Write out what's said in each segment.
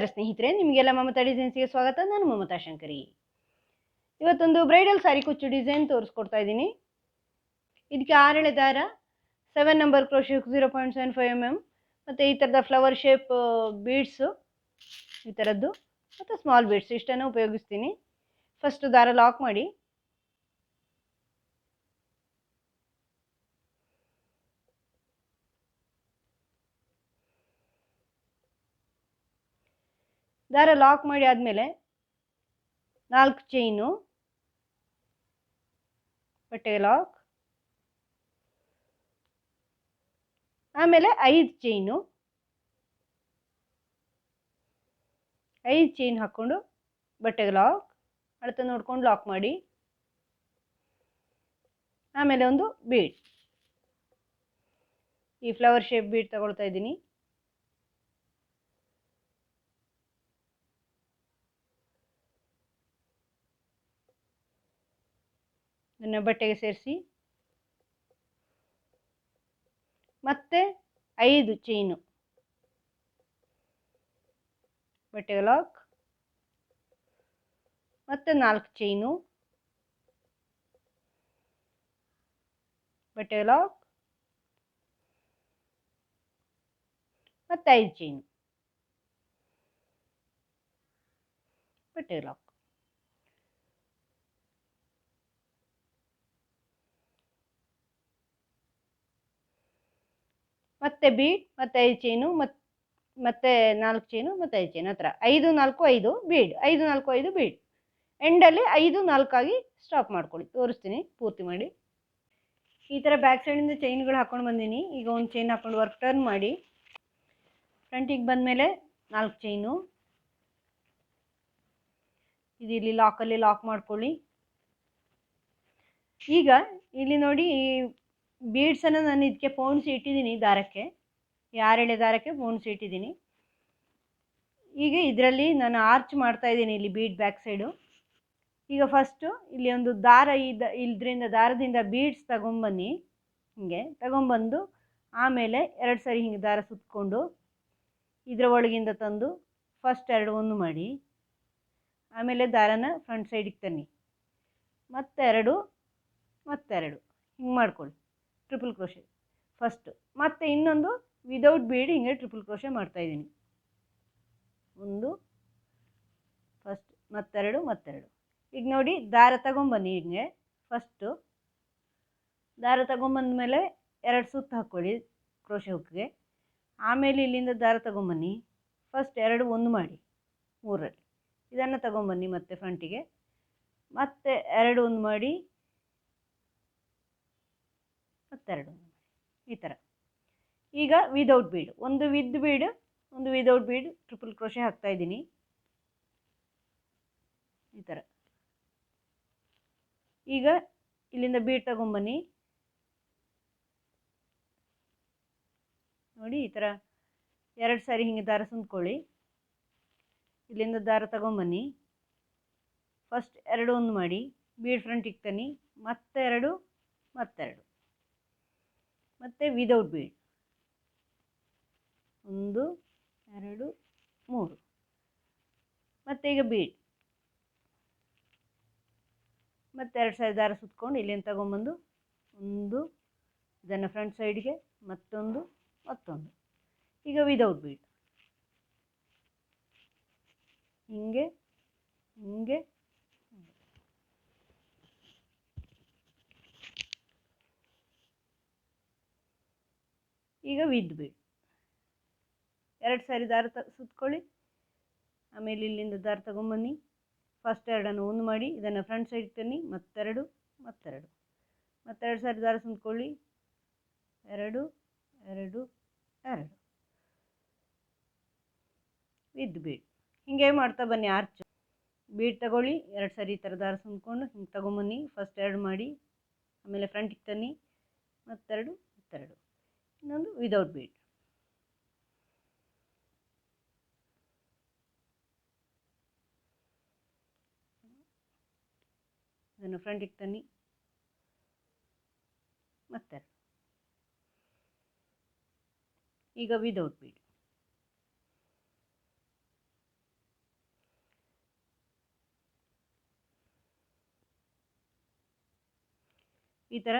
ನಮಸ್ಕಾರ ಸ್ನೇಹಿತರೆ, ನಿಮಗೆಲ್ಲ ಮಮತಾ ಡಿಸೈನ್ಸ್ಗೆ ಸ್ವಾಗತ. ನಾನು ಮಮತಾ ಶಂಕರಿ. ಇವತ್ತೊಂದು ಬ್ರೈಡಲ್ ಸಾರಿ ಕುಚ್ಚು ಡಿಸೈನ್ ತೋರಿಸ್ಕೊಡ್ತಾ ಇದ್ದೀನಿ. ಇದಕ್ಕೆ 6 ಎಳೆ ದಾರ, 7 ನಂಬರ್ ಕ್ರೋಶೆ 0.75 mm, ಮತ್ತು ಈ ಥರದ ಫ್ಲವರ್ ಶೇಪ್ ಬೀಡ್ಸು, ಈ ಥರದ್ದು ಮತ್ತು ಸ್ಮಾಲ್ ಬೀಡ್ಸ್ ಇಷ್ಟನ್ನು ಉಪಯೋಗಿಸ್ತೀನಿ. ಫಸ್ಟ್ ದಾರ ಲಾಕ್ ಮಾಡಿ, ದಾರ ಲಾಕ್ ಮಾಡಿ ಆದಮೇಲೆ 4 ಚೈನು, ಬಟ್ಟೆಗೆ ಲಾಕ್, ಆಮೇಲೆ 5 ಚೈನು, 5 ಚೈನ್ ಹಾಕ್ಕೊಂಡು ಬಟ್ಟೆಗೆ ಲಾಕ್, ಅಳತೆ ನೋಡ್ಕೊಂಡು ಲಾಕ್ ಮಾಡಿ. ಆಮೇಲೆ ಒಂದು ಬೀಡ್, ಈ ಫ್ಲವರ್ ಶೇಪ್ ಬೀಡ್ ತಗೊಳ್ತಾ ಇದ್ದೀನಿ. ಇದನ್ನು ಬಟ್ಟೆಗೆ ಸೇರಿಸಿ, ಮತ್ತೆ 5 ಚೈನು, ಬಟ್ಟೆಗೆ ಲಾಕ್, ಮತ್ತೆ 4 ಚೈನು, ಬಟ್ಟೆಗೆ ಲಾಕ್, ಮತ್ತೆ 5 ಚೈನು, ಬಟ್ಟೆಗೆ ಲಾಕ್. ಮತ್ತೆ ಬೀಡ್, ಮತ್ತೆ 5 ಚೈನು, ಮತ್ತೆ 4 ಚೈನು, ಮತ್ತೆ 5 ಚೈನು, ಹತ್ರ 5 4 5 ಬೀಡ್, 5 4 5 ಬೀಡ್. ಎಂಡಲ್ಲಿ 5 4 ಆಗಿ ಸ್ಟಾಪ್ ಮಾಡ್ಕೊಳ್ಳಿ. ತೋರಿಸ್ತೀನಿ, ಪೂರ್ತಿ ಮಾಡಿ. ಈ ಥರ ಬ್ಯಾಕ್ ಸೈಡಿಂದ ಚೈನ್ಗಳು ಹಾಕ್ಕೊಂಡು ಬಂದೀನಿ. ಈಗ ಒಂದು ಚೈನ್ ಹಾಕ್ಕೊಂಡು ವರ್ಕ್ ಟರ್ನ್ ಮಾಡಿ, ಫ್ರಂಟಿಗೆ ಬಂದಮೇಲೆ 4 ಚೈನು, ಇದು ಇಲ್ಲಿ ಲಾಕಲ್ಲಿ ಲಾಕ್ ಮಾಡ್ಕೊಳ್ಳಿ. ಈಗ ಇಲ್ಲಿ ನೋಡಿ, ಈ ಬೀಡ್ಸನ್ನು ನಾನು ಇದಕ್ಕೆ ಪೋಣಿಸಿ ಇಟ್ಟಿದ್ದೀನಿ, ದಾರಕ್ಕೆ 6 ಎಳೆ ದಾರಕ್ಕೆ ಪೋಣಿಸಿ ಇಟ್ಟಿದ್ದೀನಿ. ಈಗ ಇದರಲ್ಲಿ ನಾನು ಆರ್ಚ್ ಮಾಡ್ತಾ ಇದ್ದೀನಿ, ಇಲ್ಲಿ ಬೀಡ್ ಬ್ಯಾಕ್ ಸೈಡು. ಈಗ ಫಸ್ಟು ಇಲ್ಲಿ ಒಂದು ದಾರ, ಇದರಿಂದ ದಾರದಿಂದ ಬೀಡ್ಸ್ ತಗೊಂಬನ್ನಿ, ಹಿಂಗೆ ತಗೊಂಬಂದು ಆಮೇಲೆ 2 ಸರಿ ಹಿಂಗೆ ದಾರ ಸುತ್ತಕೊಂಡು ಇದರ ಒಳಗಿಂದ ತಂದು ಫಸ್ಟ್ 2 ಒಂದು ಮಾಡಿ, ಆಮೇಲೆ ದಾರನ ಫ್ರಂಟ್ ಸೈಡಿಗೆ ತನ್ನಿ, ಮತ್ತೆರಡು ಮತ್ತೆರಡು ಹಿಂಗೆ ಮಾಡ್ಕೊಳ್ಳಿ. ಟ್ರಿಪಲ್ ಕ್ರೋಶೆ ಫಸ್ಟು, ಮತ್ತು ಇನ್ನೊಂದು ವಿದೌಟ್ ಬೀಡ್ ಹಿಂಗೆ ಟ್ರಿಪಲ್ ಕ್ರೋಶೆ ಮಾಡ್ತಾಯಿದ್ದೀನಿ. ಒಂದು ಫಸ್ಟ್, ಮತ್ತೆರಡು ಮತ್ತೆರಡು. ಈಗ ನೋಡಿ, ದಾರ ತಗೊಂಬನ್ನಿ, ಹಿಂಗೆ ಫಸ್ಟು ದಾರ ತಗೊಂಬಂದ್ಮೇಲೆ 2 ಸುತ್ತು ಹಾಕ್ಕೊಳ್ಳಿ ಕ್ರೋಶೆ ಹುಕ್ಕಿಗೆ. ಆಮೇಲೆ ಇಲ್ಲಿಂದ ದಾರ ತಗೊಂಬನ್ನಿ, ಫಸ್ಟ್ 2 ಒಂದು ಮಾಡಿ 3ರಲ್ಲಿ, ಇದನ್ನು ತಗೊಂಬನ್ನಿ ಮತ್ತೆ ಫ್ರಂಟಿಗೆ, ಮತ್ತೆ 2 ಒಂದು ಮಾಡಿ, ಮತ್ತೆರಡು ಒಂದು ಮಾಡಿ, ಈ ಥರ. ಈಗ ವಿದೌಟ್ ಬೀಡ್, ಒಂದು ವಿದ್ ಬೀಡ್, ಒಂದು ವಿದೌಟ್ ಬೀಡ್ ಟ್ರಿಪಲ್ ಕ್ರೋಶೆ ಹಾಕ್ತಾಯಿದ್ದೀನಿ, ಈ ಥರ. ಈಗ ಇಲ್ಲಿಂದ ಬೀಡ್ ತಗೊಂಬನ್ನಿ, ನೋಡಿ ಈ ಥರ 2 ಸಾರಿ ಹಿಂಗೆ ದಾರ ಸುಂದ್ಕೊಳ್ಳಿ. ಇಲ್ಲಿಂದ ದಾರ ತಗೊಂಬನ್ನಿ, ಫಸ್ಟ್ 2 ಒಂದು ಮಾಡಿ, ಬೀಡ್ ಫ್ರಂಟಿಗೆ ತನ್ನಿ, ಮತ್ತೆರಡು ಮತ್ತೆರಡು, ಮತ್ತು ವಿದೌಟ್ ಬೀಡ್ 1 2 3, ಮತ್ತು ಈಗ ಬೀಡ್, ಮತ್ತು 2 ಸಾರಿ ದಾರ ಸುತ್ಕೊಂಡು ಇಲ್ಲಿಂದ ತಗೊಂಬಂದು ಒಂದು, ಇದನ್ನು ಫ್ರಂಟ್ ಸೈಡ್ಗೆ ಮತ್ತೊಂದು ಮತ್ತೊಂದು. ಈಗ ವಿದೌಟ್ ಬೀಡ್ ಹಿಂಗೆ ಹಿಂಗೆ, ಈಗ ವಿದ್ ಬೀಡ್ 2 ಸಾರಿ ದಾರ ಸುತ್ಕೊಳ್ಳಿ, ಆಮೇಲೆ ಇಲ್ಲಿಂದ ದಾರ ತಗೊಂಬನ್ನಿ, ಫಸ್ಟ್ 2 ಒಂದು ಮಾಡಿ, ಇದನ್ನು ಫ್ರಂಟ್ ಸೈಡ್ ತನ್ನಿ, ಮತ್ತೆರಡು ಮತ್ತೆರಡು, ಮತ್ತೆರಡು ಸಾರಿ ದಾರ ಸುತ್ಕೊಳ್ಳಿ, 2 2 2, ವಿದ್ ಬೀಡ್. ಹಿಂಗೆ ಮಾಡ್ತಾ ಬನ್ನಿ. ಆರ್ಚ್ ಬೀಡ್ ತಗೊಳ್ಳಿ, 2 ಸಾರಿ ಈ ಥರ ದಾರ ಸುತ್ಕೊಂಡು ಹಿಂಗೆ ತಗೊಂಬನ್ನಿ, ಫಸ್ಟ್ 2 ಮಾಡಿ, ಆಮೇಲೆ ಫ್ರಂಟಿಗೆ ತನ್ನಿ, ಮತ್ತೆರಡು ಮತ್ತೆರಡು, ಇನ್ನೊಂದು ವಿದೌಟ್ ಬೀಡ್. ಇದನ್ನು ಫ್ರಂಟಿಗೆ ತನ್ನಿ, ಮತ್ತೆರಡು, ಈಗ ವಿದೌಟ್ ಬೀಡ್. ಈ ಥರ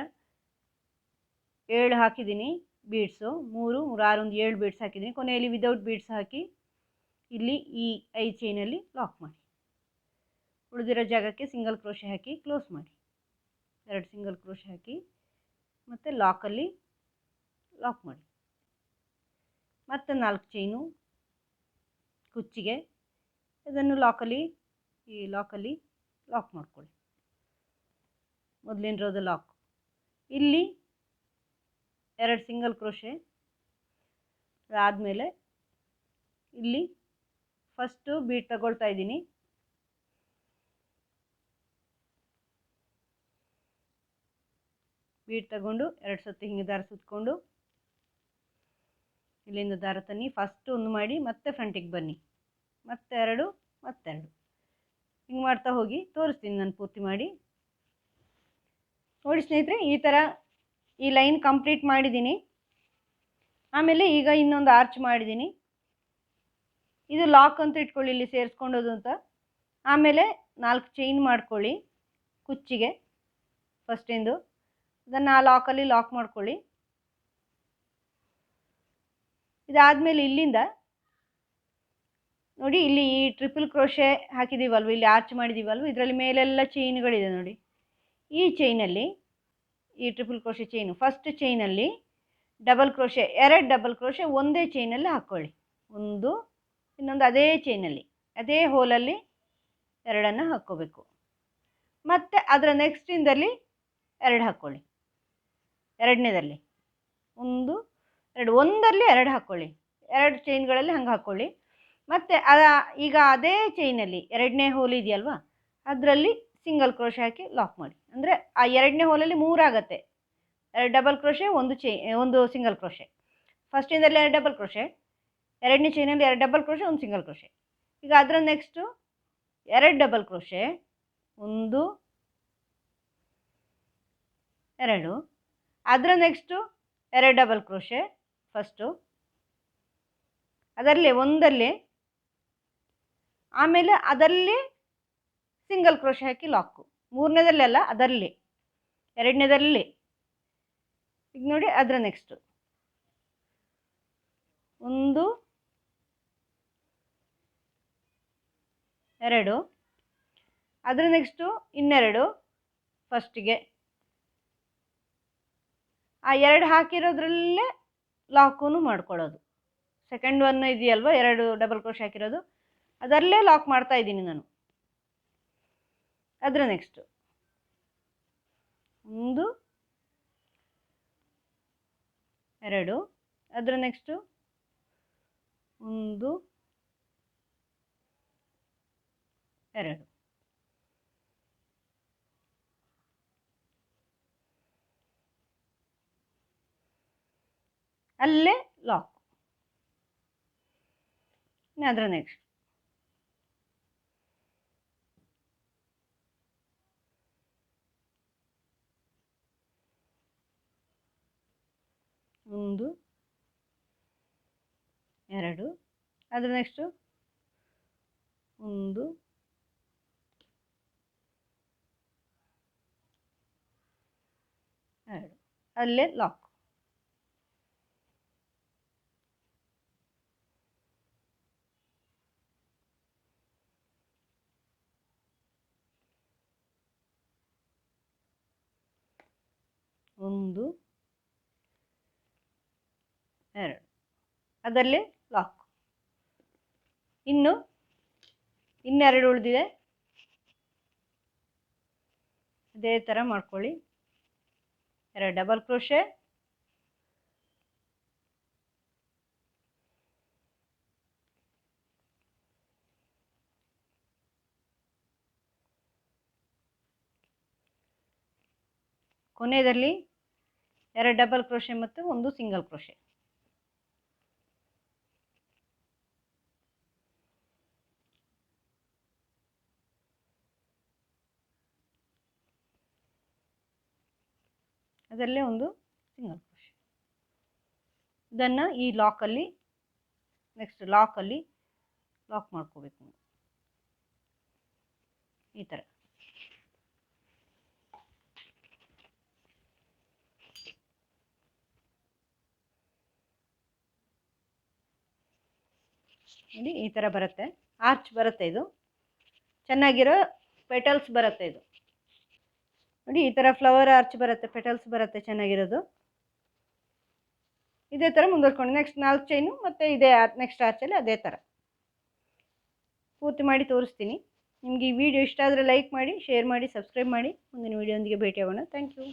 7 ಹಾಕಿದ್ದೀನಿ ಬೀಡ್ಸು, 3 6 ಒಂದು 7 ಬೀಡ್ಸ್ ಹಾಕಿದ್ದೀನಿ. ಕೊನೆಯಲ್ಲಿ ವಿದೌಟ್ ಬೀಡ್ಸ್ ಹಾಕಿ ಇಲ್ಲಿ ಈ 5 ಚೈನಲ್ಲಿ ಲಾಕ್ ಮಾಡಿ. ಉಳಿದಿರೋ ಜಾಗಕ್ಕೆ ಸಿಂಗಲ್ ಕ್ರೋಶೆ ಹಾಕಿ ಕ್ಲೋಸ್ ಮಾಡಿ. 2 ಸಿಂಗಲ್ ಕ್ರೋಶೆ ಹಾಕಿ ಮತ್ತು ಲಾಕಲ್ಲಿ ಲಾಕ್ ಮಾಡಿ. ಮತ್ತು 4 ಚೈನು ಕುಚ್ಚಿಗೆ ಇದನ್ನು ಈ ಲಾಕಲ್ಲಿ ಲಾಕ್ ಮಾಡ್ಕೊಳ್ಳಿ. ಮೊದಲಿನ ರೋದ ಲಾಕ್. ಇಲ್ಲಿ 2 ಸಿಂಗಲ್ ಕ್ರೋಶೆ ಅದಾದಮೇಲೆ ಇಲ್ಲಿ ಫಸ್ಟು ಬೀಡ್ ತಗೊಳ್ತಾ ಇದ್ದೀನಿ. ಬೀಡ್ ತಗೊಂಡು 2 ಸತಿ ಹಿಂಗೆ ದಾರ ಸುತ್ತಕೊಂಡು ಇಲ್ಲಿಂದ ದಾರ ತನ್ನಿ. ಫಸ್ಟ್ ಒಂದು ಮಾಡಿ ಮತ್ತೆ ಫ್ರಂಟಿಗೆ ಬನ್ನಿ, ಮತ್ತೆ 2 ಮತ್ತೆರಡು ಹಿಂಗೆ ಮಾಡ್ತಾ ಹೋಗಿ. ತೋರಿಸ್ತೀನಿ ನಾನು ಪೂರ್ತಿ ಮಾಡಿ. ನೋಡಿ ಸ್ನೇಹಿತರೆ, ಈ ಥರ ಈ ಲೈನ್ ಕಂಪ್ಲೀಟ್ ಮಾಡಿದ್ದೀನಿ. ಆಮೇಲೆ ಈಗ ಇನ್ನೊಂದು ಆರ್ಚ್ ಮಾಡಿದ್ದೀನಿ. ಇದು ಲಾಕ್ ಅಂತ ಇಟ್ಕೊಳ್ಳಿ, ಇಲ್ಲಿ ಸೇರಿಸ್ಕೊಂಡೋದು ಅಂತ. ಆಮೇಲೆ 4 ಚೈನ್ ಮಾಡ್ಕೊಳ್ಳಿ ಕುಚ್ಚಿಗೆ ಫಸ್ಟಿಂದು. ಅದನ್ನು ಆ ಲಾಕಲ್ಲಿ ಲಾಕ್ ಮಾಡ್ಕೊಳ್ಳಿ. ಇದಾದಮೇಲೆ ಇಲ್ಲಿಂದ ನೋಡಿ, ಇಲ್ಲಿ ಈ ಟ್ರಿಪಲ್ ಕ್ರೋಶೆ ಹಾಕಿದ್ದೀವಲ್ವ, ಇಲ್ಲಿ ಆರ್ಚ್ ಮಾಡಿದ್ದೀವಲ್ವ, ಇದರಲ್ಲಿ ಮೇಲೆಲ್ಲ ಚೈನ್ಗಳಿದೆ ನೋಡಿ. ಈ ಚೈನಲ್ಲಿ ಈ ಟ್ರಿಪಲ್ ಕ್ರೋಶೆ ಚೈನು ಫಸ್ಟ್ ಚೈನಲ್ಲಿ ಡಬಲ್ ಕ್ರೋಶೆ, 2 ಡಬಲ್ ಕ್ರೋಶೆ ಒಂದೇ ಚೈನಲ್ಲಿ ಹಾಕ್ಕೊಳ್ಳಿ. ಒಂದು, ಇನ್ನೊಂದು ಅದೇ ಚೈನಲ್ಲಿ ಅದೇ ಹೋಲಲ್ಲಿ 2 ಹಾಕ್ಕೋಬೇಕು. ಮತ್ತು ಅದರ ನೆಕ್ಸ್ಟಿಂದಲ್ಲಿ 2 ಹಾಕ್ಕೊಳ್ಳಿ. ಎರಡನೇದಲ್ಲಿ 1 2 ಒಂದಲ್ಲಿ 2 ಹಾಕ್ಕೊಳ್ಳಿ. 2 ಚೈನ್ಗಳಲ್ಲಿ ಹಂಗೆ ಹಾಕ್ಕೊಳ್ಳಿ. ಮತ್ತು ಈಗ ಅದೇ ಚೈನಲ್ಲಿ 2ನೇ ಹೋಲ್ ಇದೆಯಲ್ವ, ಅದರಲ್ಲಿ ಸಿಂಗಲ್ ಕ್ರೋಶೆ ಹಾಕಿ ಲಾಕ್ ಮಾಡಿ. ಅಂದರೆ ಆ 2ನೇ ಹೋಲಲ್ಲಿ 3 ಆಗುತ್ತೆ. 2 ಡಬಲ್ ಕ್ರೋಶೆ, ಒಂದು ಸಿಂಗಲ್ ಕ್ರೋಶೆ. ಫಸ್ಟಿಂದಲ್ಲಿ 2 ಡಬಲ್ ಕ್ರೋಶೆ, 2ನೇ ಚೈನಲ್ಲಿ 2 ಡಬಲ್ ಕ್ರೋಶೆ, ಒಂದು ಸಿಂಗಲ್ ಕ್ರೋಶೆ. ಈಗ ಅದರ ನೆಕ್ಸ್ಟು 2 ಡಬಲ್ ಕ್ರೋಶೆ, 1 2. ಅದರ ನೆಕ್ಸ್ಟು 2 ಡಬಲ್ ಕ್ರೋಶೆ ಫಸ್ಟು, ಅದರಲ್ಲೇ ಒಂದಲ್ಲೇ, ಆಮೇಲೆ ಅದರಲ್ಲಿ ಸಿಂಗಲ್ ಕ್ರೋಶೆ ಹಾಕಿ ಲಾಕು. 3ನೇದಲ್ಲೆಲ್ಲ ಅದರಲ್ಲಿ, 2ನೇದಲ್ಲಿ. ಈಗ ನೋಡಿ, ಅದರ ನೆಕ್ಸ್ಟು 1 2, ಅದರ ನೆಕ್ಸ್ಟು ಇನ್ನೆರಡು ಫಸ್ಟಿಗೆ. ಆ 2 ಹಾಕಿರೋದ್ರಲ್ಲೇ ಲಾಕೂ ಮಾಡ್ಕೊಳ್ಳೋದು. ಸೆಕೆಂಡ್ ಒನ್ ಇದೆಯಲ್ವ, 2 ಡಬಲ್ ಕ್ರೋಶೆ ಹಾಕಿರೋದು, ಅದರಲ್ಲೇ ಲಾಕ್ ಮಾಡ್ತಾ ಇದ್ದೀನಿ ನಾನು. ಅದರ ನೆಕ್ಸ್ಟು 1 2, ಅದರ ನೆಕ್ಸ್ಟು 1 2. ಅಲ್ಲೇ ಲಾಕ್. ಅದರ ನೆಕ್ಸ್ಟ್ 1 2, ಅದರ ನೆಕ್ಸ್ಟು 1 2, ಅಲ್ಲೇ ಲಾಕ್. ಒಂದು 2, ಅದರಲ್ಲಿ ಲಾಕ್. ಇನ್ನೆರಡು ಉಳಿದಿದೆ. ಅದೇ ಥರ ಮಾಡ್ಕೊಳ್ಳಿ. 2 ಡಬಲ್ ಕ್ರೋಶೆ, ಕೊನೆಯಲ್ಲಿ 2 ಡಬಲ್ ಕ್ರೋಶೆ ಮತ್ತು ಒಂದು ಸಿಂಗಲ್ ಕ್ರೋಶೆ. ಅದರಲ್ಲೇ ಒಂದು ಸಿಂಗಲ್ ಕ್ರೋಶೆ. ಇದನ್ನು ಈ ಲಾಕಲ್ಲಿ, ನೆಕ್ಸ್ಟ್ ಲಾಕಲ್ಲಿ ಲಾಕ್ ಮಾಡ್ಕೋಬೇಕು ಈ ಥರ. ನೋಡಿ ಈ ಥರ ಬರುತ್ತೆ, ಆರ್ಚ್ ಬರುತ್ತೆ. ಇದು ಚೆನ್ನಾಗಿರೋ ಪೆಟಲ್ಸ್ ಬರುತ್ತೆ. ಇದು ನೋಡಿ ಈ ಥರ ಫ್ಲವರ್ ಆರ್ಚ್ ಬರುತ್ತೆ, ಪೆಟಲ್ಸ್ ಬರುತ್ತೆ ಚೆನ್ನಾಗಿರೋದು. ಇದೇ ಥರ ಮುಂದುವರ್ಕೊಂಡು ನೆಕ್ಸ್ಟ್ 4 ಚೈನು ಮತ್ತು ಇದೇ ನೆಕ್ಸ್ಟ್ ಆರ್ಚಲ್ಲಿ ಅದೇ ಥರ ಪೂರ್ತಿ ಮಾಡಿ ತೋರಿಸ್ತೀನಿ. ನಿಮಗೆ ಈ ವಿಡಿಯೋ ಇಷ್ಟ ಆದರೆ ಲೈಕ್ ಮಾಡಿ, ಶೇರ್ ಮಾಡಿ, ಸಬ್ಸ್ಕ್ರೈಬ್ ಮಾಡಿ. ಮುಂದಿನ ವಿಡಿಯೋದೊಂದಿಗೆ ಭೇಟಿಯಾಗೋಣ. Thank you.